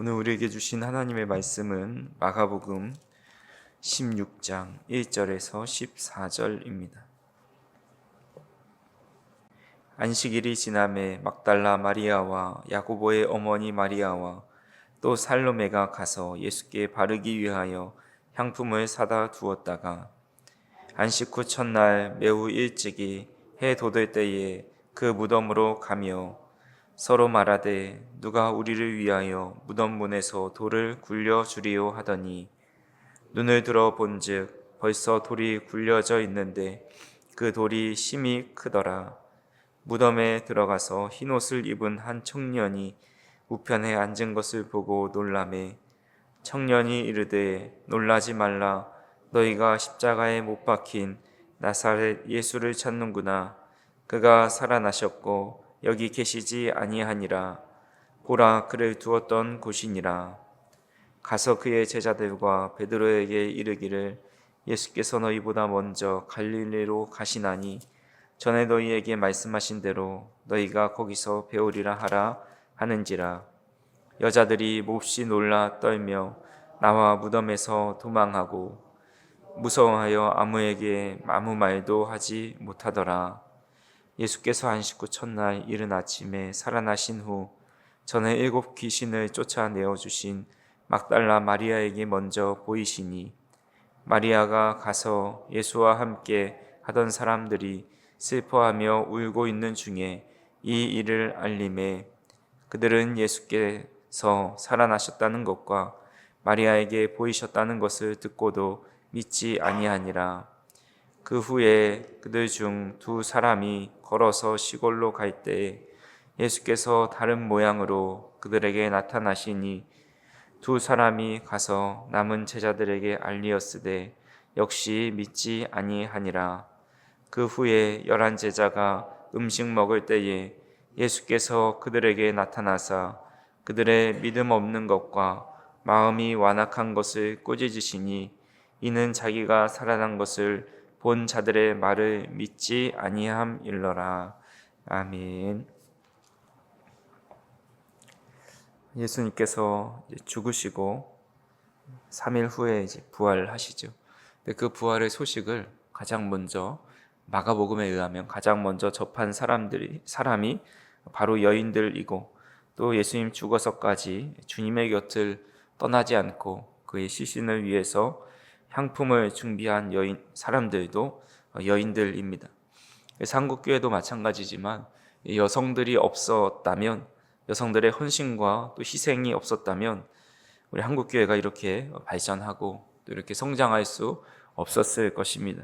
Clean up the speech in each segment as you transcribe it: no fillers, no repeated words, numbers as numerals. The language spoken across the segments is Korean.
오늘 우리에게 주신 하나님의 말씀은 마가복음 16장 1절에서 14절입니다. 안식일이 지남에 막달라 마리아와 야고보의 어머니 마리아와 또 살로메가 가서 예수께 바르기 위하여 향품을 사다 두었다가 안식 후 첫날 매우 일찍이 해 돋을 때에 그 무덤으로 가며 서로 말하되 누가 우리를 위하여 무덤 문에서 돌을 굴려 주리요 하더니 눈을 들어 본즉 벌써 돌이 굴려져 있는데 그 돌이 심히 크더라. 무덤에 들어가서 흰옷을 입은 한 청년이 우편에 앉은 것을 보고 놀라매 청년이 이르되 놀라지 말라. 너희가 십자가에 못 박힌 나사렛 예수를 찾는구나. 그가 살아나셨고 여기 계시지 아니하니라. 보라, 그를 두었던 곳이니라. 가서 그의 제자들과 베드로에게 이르기를 예수께서 너희보다 먼저 갈릴리로 가시나니 전에 너희에게 말씀하신 대로 너희가 거기서 배우리라 하라 하는지라. 여자들이 몹시 놀라 떨며 나와 무덤에서 도망하고 무서워하여 아무에게 아무 말도 하지 못하더라. 예수께서 안식 후 첫날 이른 아침에 살아나신 후 전에 7 귀신을 쫓아내어 주신 막달라 마리아에게 먼저 보이시니 마리아가 가서 예수와 함께 하던 사람들이 슬퍼하며 울고 있는 중에 이 일을 알림에 그들은 예수께서 살아나셨다는 것과 마리아에게 보이셨다는 것을 듣고도 믿지 아니하니라. 그 후에 그들 중 2 사람이 걸어서 시골로 갈 때에 예수께서 다른 모양으로 그들에게 나타나시니 2 사람이 가서 남은 제자들에게 알리었으되 역시 믿지 아니하니라. 그 후에 11 제자가 음식 먹을 때에 예수께서 그들에게 나타나사 그들의 믿음 없는 것과 마음이 완악한 것을 꾸짖으시니 이는 자기가 살아난 것을 본 자들의 말을 믿지 아니함일러라. 아멘. 예수님께서 죽으시고 3일 후에 부활하시죠. 그 부활의 소식을 가장 먼저 마가복음에 의하면 가장 먼저 접한 사람이 바로 여인들이고 또 예수님 죽어서까지 주님의 곁을 떠나지 않고 그의 시신을 위해서 향품을 준비한 사람들도 여인들입니다. 한국교회도 마찬가지지만 여성들이 없었다면, 여성들의 헌신과 또 희생이 없었다면 우리 한국교회가 이렇게 발전하고 또 이렇게 성장할 수 없었을 것입니다.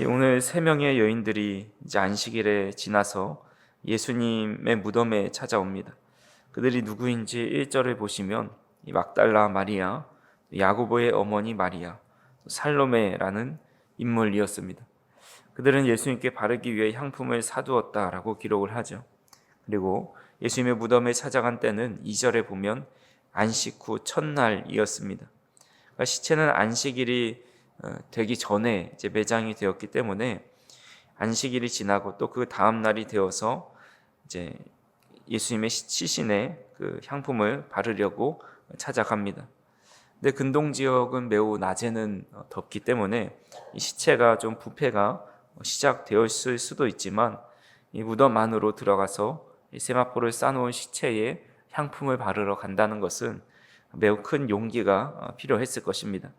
오늘 3명의 여인들이 이제 안식일에 지나서 예수님의 무덤에 찾아옵니다. 그들이 누구인지 1절을 보시면 이 막달라 마리아, 야고보의 어머니 마리아, 살로메라는 인물이었습니다. 그들은 예수님께 바르기 위해 향품을 사두었다라고 기록을 하죠. 그리고 예수님의 무덤에 찾아간 때는 2절에 보면 안식 후 첫날이었습니다. 그러니까 시체는 안식일이 되기 전에 이제 매장이 되었기 때문에 안식일이 지나고 또 그 다음 날이 되어서 이제 예수님의 시신에 그 향품을 바르려고 찾아갑니다. 근데 근동 지역은 매우 낮에는 덥기 때문에 이 시체가 좀 부패가 시작되었을 수도 있지만 이 무덤 안으로 들어가서 이 세마포를 쌓아놓은 시체에 향품을 바르러 간다는 것은 매우 큰 용기가 필요했을 것입니다.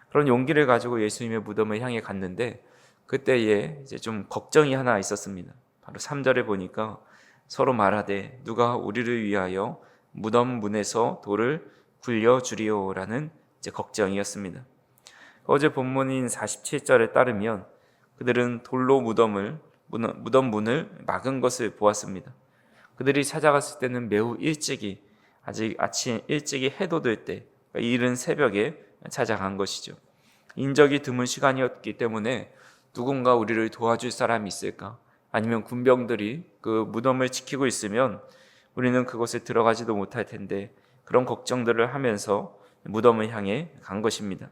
그런 용기를 가지고 예수님의 무덤을 향해 갔는데 그때에 이제 좀 걱정이 하나 있었습니다. 바로 3절에 보니까 서로 말하되 누가 우리를 위하여 무덤 문에서 돌을 굴려 주리오라는 이제 걱정이었습니다. 어제 본문인 47절에 따르면 그들은 돌로 무덤 문을 막은 것을 보았습니다. 그들이 찾아갔을 때는 매우 일찍이, 아직 아침 일찍이 해 돋을 때, 이른 새벽에 찾아간 것이죠. 인적이 드문 시간이었기 때문에 누군가 우리를 도와줄 사람이 있을까? 아니면 군병들이 그 무덤을 지키고 있으면 우리는 그곳에 들어가지도 못할 텐데 그런 걱정들을 하면서 무덤을 향해 간 것입니다.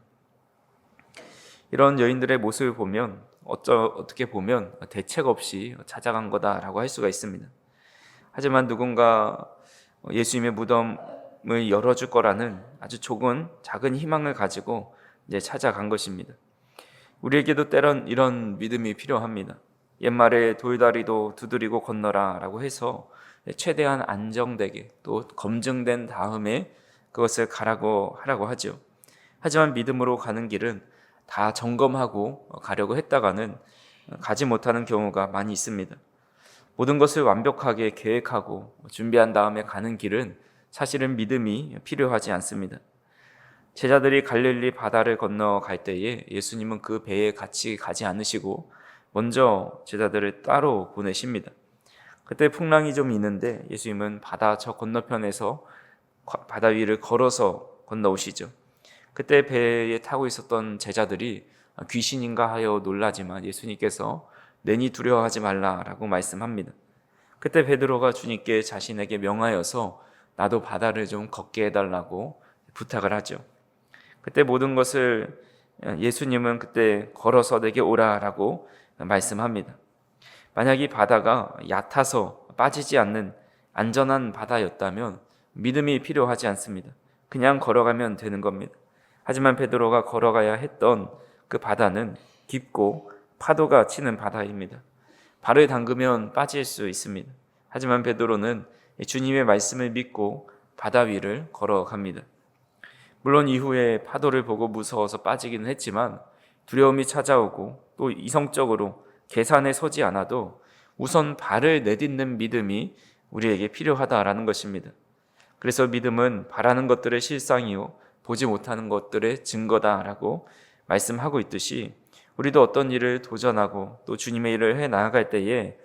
이런 여인들의 모습을 보면 어떻게 보면 대책 없이 찾아간 거다라고 할 수가 있습니다. 하지만 누군가 예수님의 무덤 문을 열어줄 거라는 아주 작은 희망을 가지고 이제 찾아간 것입니다. 우리에게도 때론 이런 믿음이 필요합니다. 옛말에 돌다리도 두드리고 건너라 라고 해서 최대한 안정되게 또 검증된 다음에 그것을 하라고 하죠. 하지만 믿음으로 가는 길은 다 점검하고 가려고 했다가는 가지 못하는 경우가 많이 있습니다. 모든 것을 완벽하게 계획하고 준비한 다음에 가는 길은 사실은 믿음이 필요하지 않습니다. 제자들이 갈릴리 바다를 건너갈 때에 예수님은 그 배에 같이 가지 않으시고 먼저 제자들을 따로 보내십니다. 그때 풍랑이 좀 있는데 예수님은 바다 저 건너편에서 바다 위를 걸어서 건너오시죠. 그때 배에 타고 있었던 제자들이 귀신인가 하여 놀라지만 예수님께서 내니 두려워하지 말라라고 말씀합니다. 그때 베드로가 주님께 자신에게 명하여서 나도 바다를 좀 걷게 해달라고 부탁을 하죠. 그때 모든 것을 예수님은 그때 걸어서 내게 오라라고 말씀합니다. 만약 이 바다가 얕아서 빠지지 않는 안전한 바다였다면 믿음이 필요하지 않습니다. 그냥 걸어가면 되는 겁니다. 하지만 베드로가 걸어가야 했던 그 바다는 깊고 파도가 치는 바다입니다. 발을 담그면 빠질 수 있습니다. 하지만 베드로는 주님의 말씀을 믿고 바다 위를 걸어갑니다. 물론 이후에 파도를 보고 무서워서 빠지기는 했지만 두려움이 찾아오고 또 이성적으로 계산에 서지 않아도 우선 발을 내딛는 믿음이 우리에게 필요하다라는 것입니다. 그래서 믿음은 바라는 것들의 실상이요 보지 못하는 것들의 증거다라고 말씀하고 있듯이 우리도 어떤 일을 도전하고 또 주님의 일을 해 나아갈 때에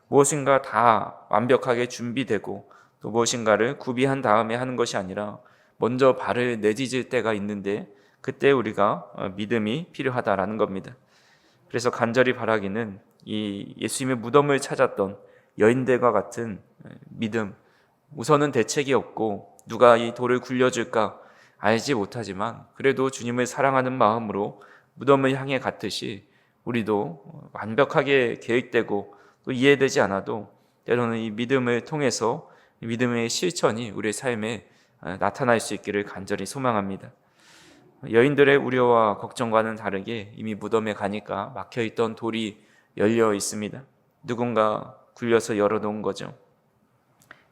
무엇인가 다 완벽하게 준비되고 또 무엇인가를 구비한 다음에 하는 것이 아니라 먼저 발을 내딛을 때가 있는데 그때 우리가 믿음이 필요하다라는 겁니다. 그래서 간절히 바라기는 이 예수님의 무덤을 찾았던 여인들과 같은 믿음, 우선은 대책이 없고 누가 이 돌을 굴려줄까 알지 못하지만 그래도 주님을 사랑하는 마음으로 무덤을 향해 갔듯이 우리도 완벽하게 계획되고 또 이해되지 않아도 때로는 이 믿음을 통해서 믿음의 실천이 우리의 삶에 나타날 수 있기를 간절히 소망합니다. 여인들의 우려와 걱정과는 다르게 이미 무덤에 가니까 막혀있던 돌이 열려 있습니다. 누군가 굴려서 열어놓은 거죠.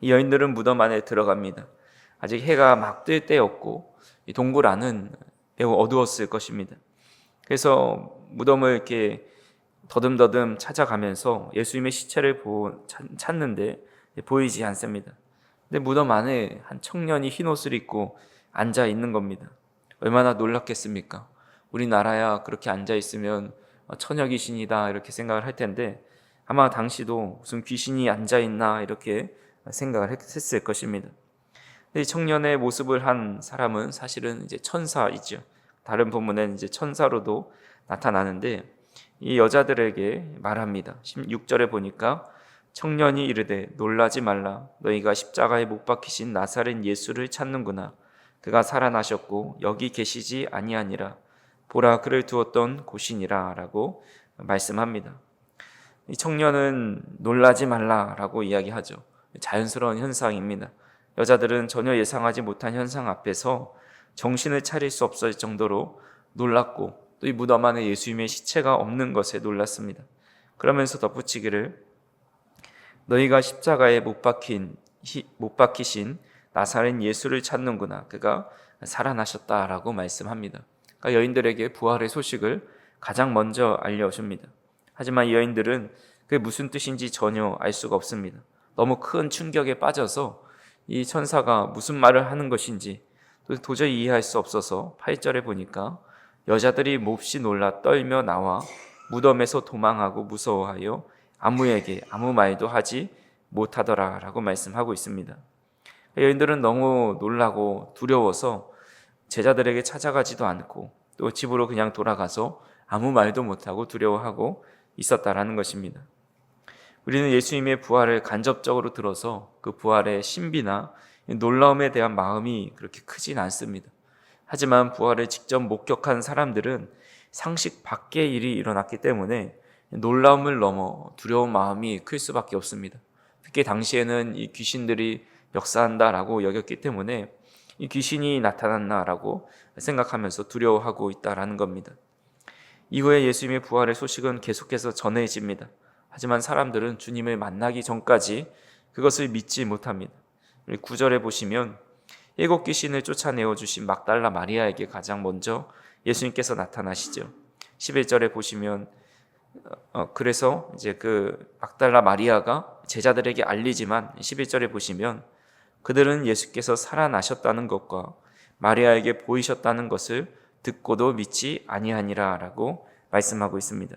이 여인들은 무덤 안에 들어갑니다. 아직 해가 막 뜰 때였고 이 동굴 안은 매우 어두웠을 것입니다. 그래서 무덤을 이렇게 더듬더듬 찾아가면서 예수님의 시체를 찾는데 보이지 않습니다. 근데 무덤 안에 한 청년이 흰 옷을 입고 앉아 있는 겁니다. 얼마나 놀랐겠습니까? 우리나라야 그렇게 앉아 있으면 처녀 귀신이다 이렇게 생각을 할 텐데 아마 당시도 무슨 귀신이 앉아 있나 이렇게 생각을 했을 것입니다. 근데 이 청년의 모습을 한 사람은 사실은 이제 천사이죠. 다른 본문에는 이제 천사로도 나타나는데 이 여자들에게 말합니다. 16절에 보니까 청년이 이르되 놀라지 말라 너희가 십자가에 못 박히신 나사렛 예수를 찾는구나. 그가 살아나셨고 여기 계시지 아니하니라. 보라 그를 두었던 곳이니라 라고 말씀합니다. 이 청년은 놀라지 말라라고 이야기하죠. 자연스러운 현상입니다. 여자들은 전혀 예상하지 못한 현상 앞에서 정신을 차릴 수 없을 정도로 놀랐고 또 이 무덤 안에 예수님의 시체가 없는 것에 놀랐습니다. 그러면서 덧붙이기를 너희가 십자가에 못 박히신 나사렛 예수를 찾는구나. 그가 살아나셨다라고 말씀합니다. 그러니까 여인들에게 부활의 소식을 가장 먼저 알려줍니다. 하지만 이 여인들은 그게 무슨 뜻인지 전혀 알 수가 없습니다. 너무 큰 충격에 빠져서 이 천사가 무슨 말을 하는 것인지 도저히 이해할 수 없어서 8절에 보니까 여자들이 몹시 놀라 떨며 나와 무덤에서 도망하고 무서워하여 아무에게 아무 말도 하지 못하더라라고 말씀하고 있습니다. 여인들은 너무 놀라고 두려워서 제자들에게 찾아가지도 않고 또 집으로 그냥 돌아가서 아무 말도 못하고 두려워하고 있었다라는 것입니다. 우리는 예수님의 부활을 간접적으로 들어서 그 부활의 신비나 놀라움에 대한 마음이 그렇게 크진 않습니다. 하지만 부활을 직접 목격한 사람들은 상식 밖의 일이 일어났기 때문에 놀라움을 넘어 두려운 마음이 클 수밖에 없습니다. 특히 당시에는 이 귀신들이 역사한다라고 여겼기 때문에 이 귀신이 나타났나라고 생각하면서 두려워하고 있다라는 겁니다. 이후에 예수님의 부활의 소식은 계속해서 전해집니다. 하지만 사람들은 주님을 만나기 전까지 그것을 믿지 못합니다. 9절에 보시면 7 귀신을 쫓아내어 주신 막달라 마리아에게 가장 먼저 예수님께서 나타나시죠. 11절에 보시면 그래서 이제 그 막달라 마리아가 제자들에게 알리지만 11절에 보시면 그들은 예수께서 살아나셨다는 것과 마리아에게 보이셨다는 것을 듣고도 믿지 아니하니라라고 말씀하고 있습니다.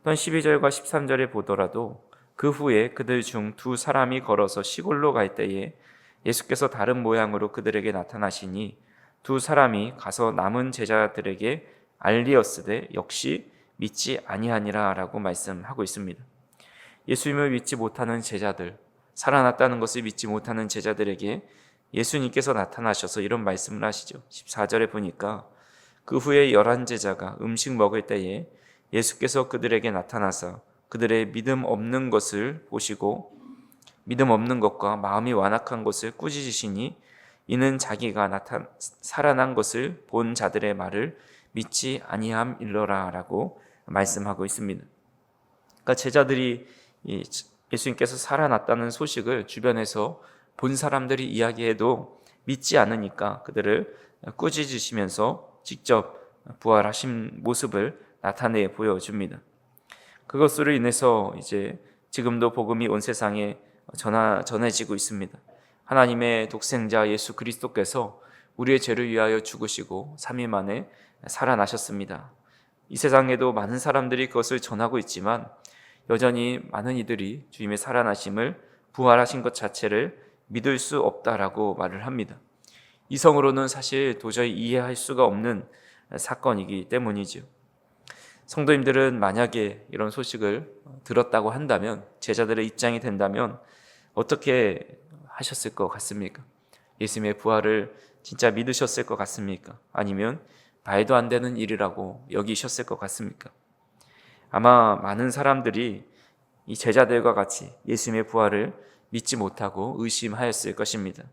또한 12절과 13절에 보더라도 그 후에 그들 중 2사람이 걸어서 시골로 갈 때에 예수께서 다른 모양으로 그들에게 나타나시니 2사람이 가서 남은 제자들에게 알리었으되 역시 믿지 아니하니라라고 말씀하고 있습니다. 예수님을 믿지 못하는 제자들, 살아났다는 것을 믿지 못하는 제자들에게 예수님께서 나타나셔서 이런 말씀을 하시죠. 14절에 보니까 그 후에 11제자가 음식 먹을 때에 예수께서 그들에게 나타나사 그들의 믿음 없는 것을 보시고 믿음 없는 것과 마음이 완악한 것을 꾸짖으시니 이는 자기가 살아난 것을 본 자들의 말을 믿지 아니함일러라라고 말씀하고 있습니다. 그러니까 제자들이 예수님께서 살아났다는 소식을 주변에서 본 사람들이 이야기해도 믿지 않으니까 그들을 꾸짖으시면서 직접 부활하신 모습을 나타내 보여줍니다. 그것으로 인해서 이제 지금도 복음이 온 세상에 전해지고 있습니다. 하나님의 독생자 예수 그리스도께서 우리의 죄를 위하여 죽으시고 3일 만에 살아나셨습니다. 이 세상에도 많은 사람들이 그것을 전하고 있지만 여전히 많은 이들이 주님의 살아나심을 부활하신 것 자체를 믿을 수 없다라고 말을 합니다. 이성으로는 사실 도저히 이해할 수가 없는 사건이기 때문이죠. 성도님들은 만약에 이런 소식을 들었다고 한다면, 제자들의 입장이 된다면 어떻게 하셨을 것 같습니까? 예수님의 부활을 진짜 믿으셨을 것 같습니까? 아니면 말도 안 되는 일이라고 여기셨을 것 같습니까? 아마 많은 사람들이 이 제자들과 같이 예수님의 부활을 믿지 못하고 의심하였을 것입니다.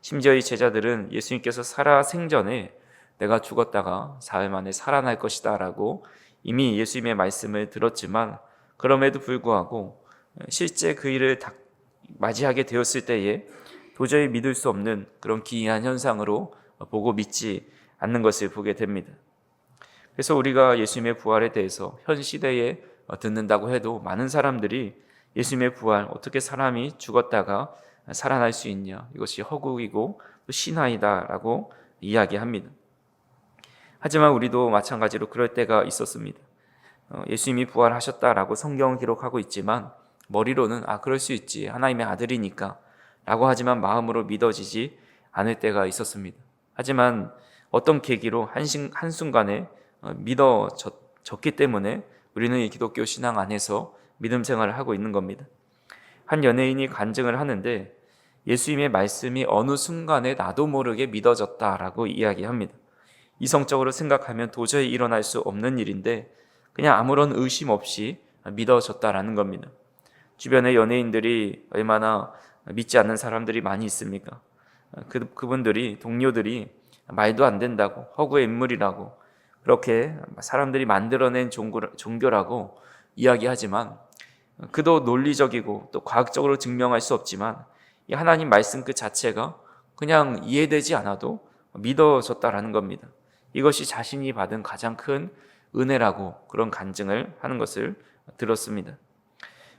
심지어 이 제자들은 예수님께서 살아생전에 내가 죽었다가 사흘 만에 살아날 것이다 라고 이미 예수님의 말씀을 들었지만 그럼에도 불구하고 실제 그 일을 맞이하게 되었을 때에 도저히 믿을 수 없는 그런 기이한 현상으로 보고 믿지 않는 것을 보게 됩니다. 그래서 우리가 예수님의 부활에 대해서 현 시대에 듣는다고 해도 많은 사람들이 예수님의 부활, 어떻게 사람이 죽었다가 살아날 수 있냐, 이것이 허구이고 또 신화이다라고 이야기합니다. 하지만 우리도 마찬가지로 그럴 때가 있었습니다. 예수님이 부활하셨다라고 성경은 기록하고 있지만 머리로는 그럴 수 있지, 하나님의 아들이니까 라고 하지만 마음으로 믿어지지 않을 때가 있었습니다. 하지만 어떤 계기로 한순간에 믿어졌기 때문에 우리는 이 기독교 신앙 안에서 믿음 생활을 하고 있는 겁니다. 한 연예인이 간증을 하는데 예수님의 말씀이 어느 순간에 나도 모르게 믿어졌다라고 이야기합니다. 이성적으로 생각하면 도저히 일어날 수 없는 일인데 그냥 아무런 의심 없이 믿어졌다라는 겁니다. 주변에 연예인들이 얼마나 믿지 않는 사람들이 많이 있습니까? 그분들이, 동료들이 말도 안 된다고, 허구의 인물이라고 그렇게 사람들이 만들어낸 종교라고 이야기하지만 그도 논리적이고 또 과학적으로 증명할 수 없지만 이 하나님 말씀 그 자체가 그냥 이해되지 않아도 믿어졌다라는 겁니다. 이것이 자신이 받은 가장 큰 은혜라고 그런 간증을 하는 것을 들었습니다.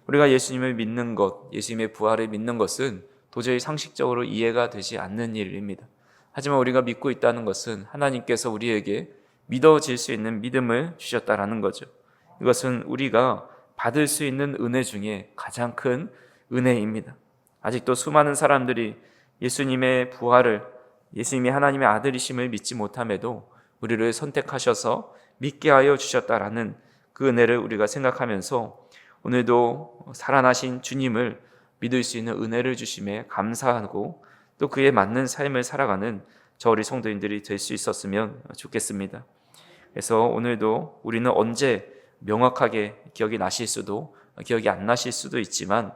우리가 예수님을 믿는 것, 예수님의 부활을 믿는 것은 도저히 상식적으로 이해가 되지 않는 일입니다. 하지만 우리가 믿고 있다는 것은 하나님께서 우리에게 믿어질 수 있는 믿음을 주셨다라는 거죠. 이것은 우리가 받을 수 있는 은혜 중에 가장 큰 은혜입니다. 아직도 수많은 사람들이 예수님의 부활을, 예수님이 하나님의 아들이심을 믿지 못함에도 우리를 선택하셔서 믿게 하여 주셨다라는 그 은혜를 우리가 생각하면서 오늘도 살아나신 주님을 믿을 수 있는 은혜를 주심에 감사하고 또 그에 맞는 삶을 살아가는 저 우리 성도인들이 될 수 있었으면 좋겠습니다. 그래서 오늘도 우리는 언제 명확하게 기억이 나실 수도 기억이 안 나실 수도 있지만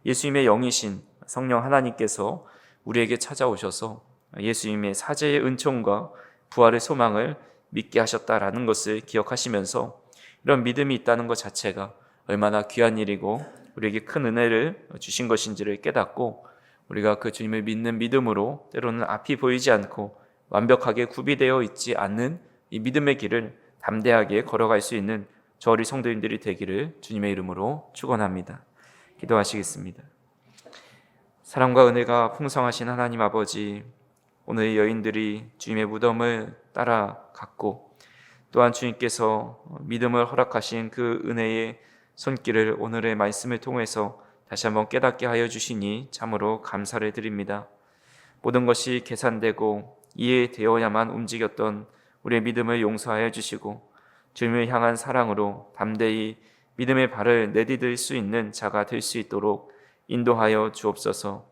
예수님의 영이신 성령 하나님께서 우리에게 찾아오셔서 예수님의 사죄의 은총과 부활의 소망을 믿게 하셨다라는 것을 기억하시면서 이런 믿음이 있다는 것 자체가 얼마나 귀한 일이고 우리에게 큰 은혜를 주신 것인지를 깨닫고 우리가 그 주님을 믿는 믿음으로 때로는 앞이 보이지 않고 완벽하게 구비되어 있지 않는 이 믿음의 길을 담대하게 걸어갈 수 있는 저 우리 성도님들이 되기를 주님의 이름으로 축원합니다. 기도하시겠습니다. 사랑과 은혜가 풍성하신 하나님 아버지, 오늘 여인들이 주님의 무덤을 따라갔고 또한 주님께서 믿음을 허락하신 그 은혜의 손길을 오늘의 말씀을 통해서 다시 한번 깨닫게 하여 주시니 참으로 감사를 드립니다. 모든 것이 계산되고 이해되어야만 움직였던 우리의 믿음을 용서하여 주시고 주님을 향한 사랑으로 담대히 믿음의 발을 내디딜 수 있는 자가 될 수 있도록 인도하여 주옵소서.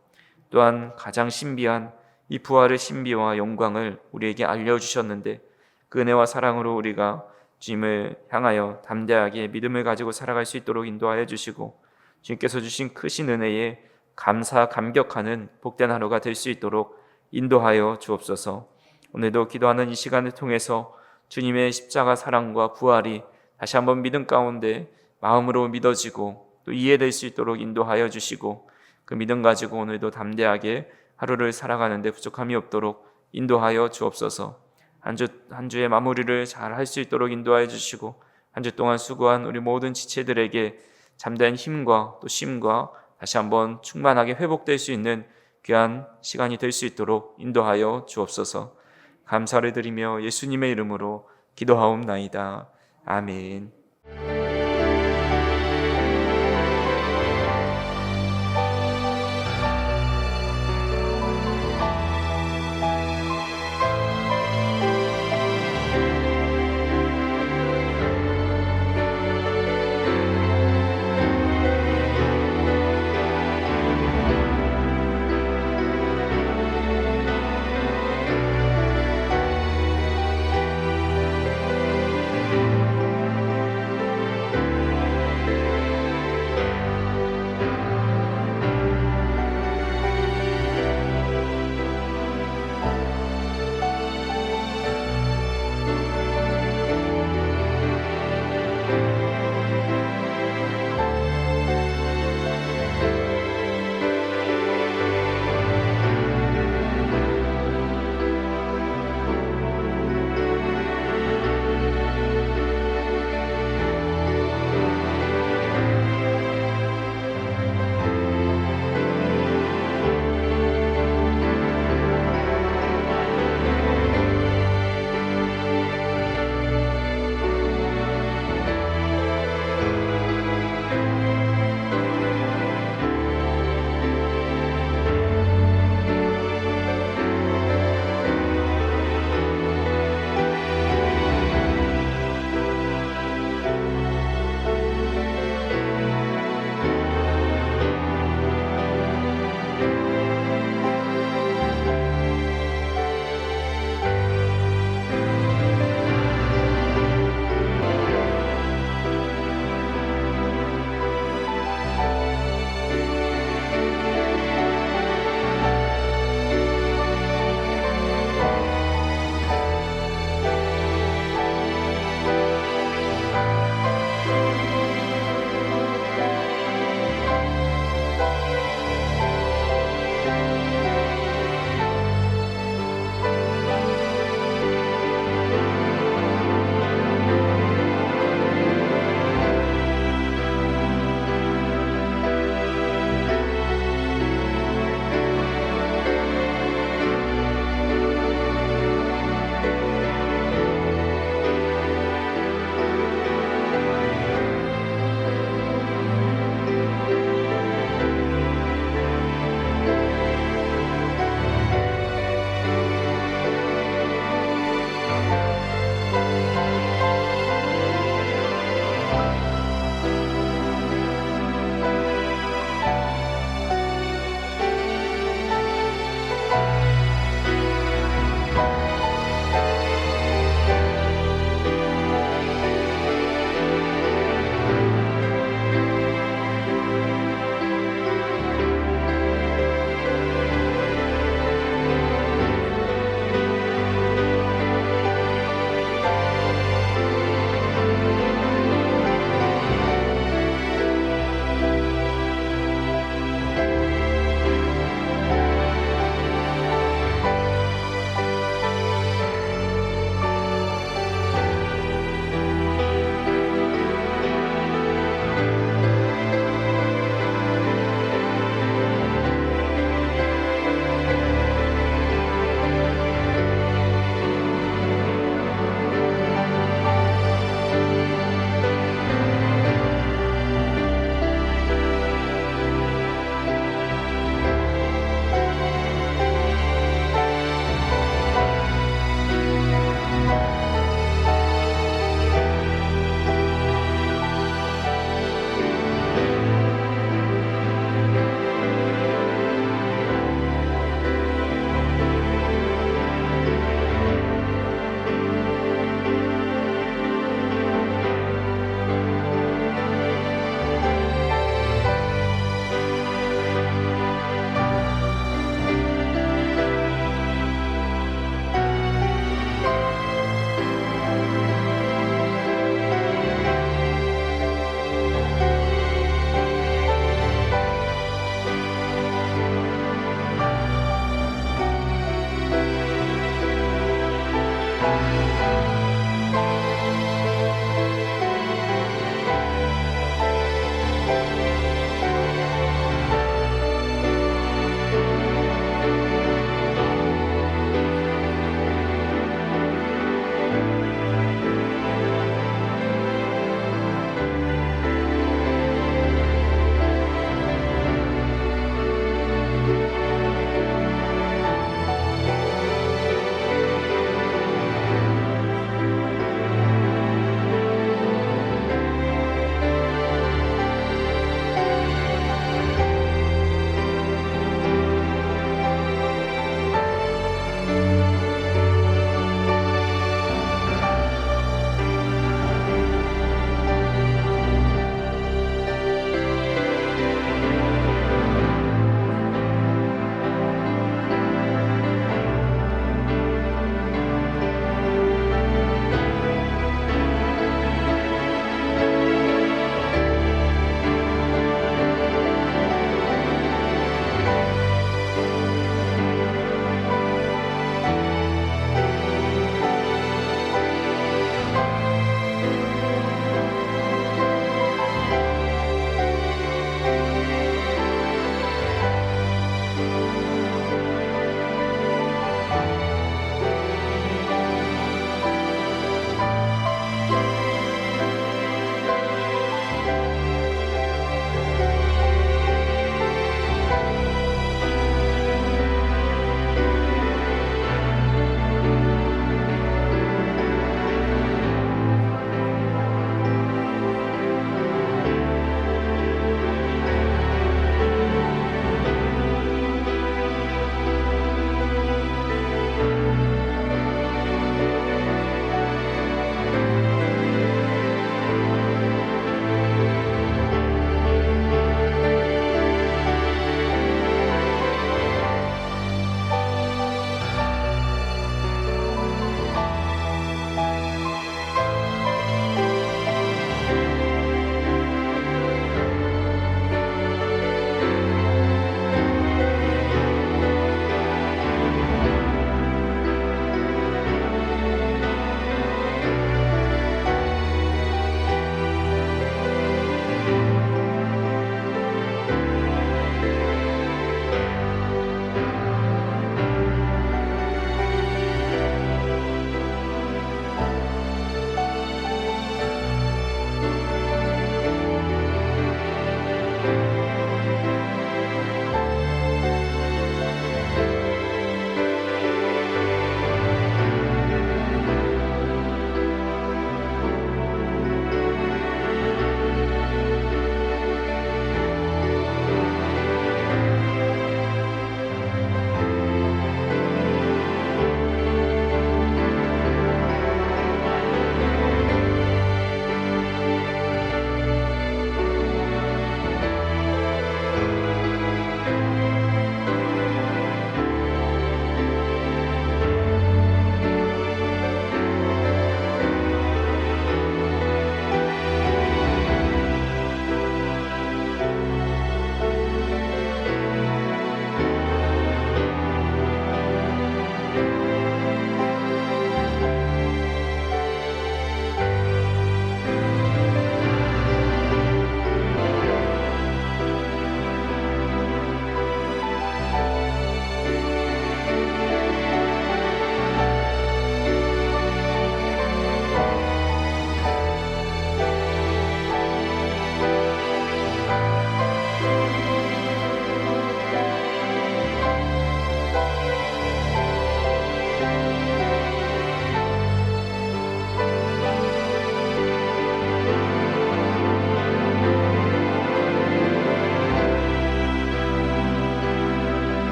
또한 가장 신비한 이 부활의 신비와 영광을 우리에게 알려주셨는데 그 은혜와 사랑으로 우리가 주님을 향하여 담대하게 믿음을 가지고 살아갈 수 있도록 인도하여 주시고 주님께서 주신 크신 은혜에 감사 감격하는 복된 하루가 될 수 있도록 인도하여 주옵소서. 오늘도 기도하는 이 시간을 통해서 주님의 십자가 사랑과 부활이 다시 한번 믿음 가운데 마음으로 믿어지고 또 이해될 수 있도록 인도하여 주시고 그 믿음 가지고 오늘도 담대하게 하루를 살아가는데 부족함이 없도록 인도하여 주옵소서. 한 주의 마무리를 잘 할 수 있도록 인도하여 주시고 한 주 동안 수고한 우리 모든 지체들에게 잠든 힘과 또 쉼과 다시 한번 충만하게 회복될 수 있는 귀한 시간이 될 수 있도록 인도하여 주옵소서. 감사를 드리며 예수님의 이름으로 기도하옵나이다. 아멘.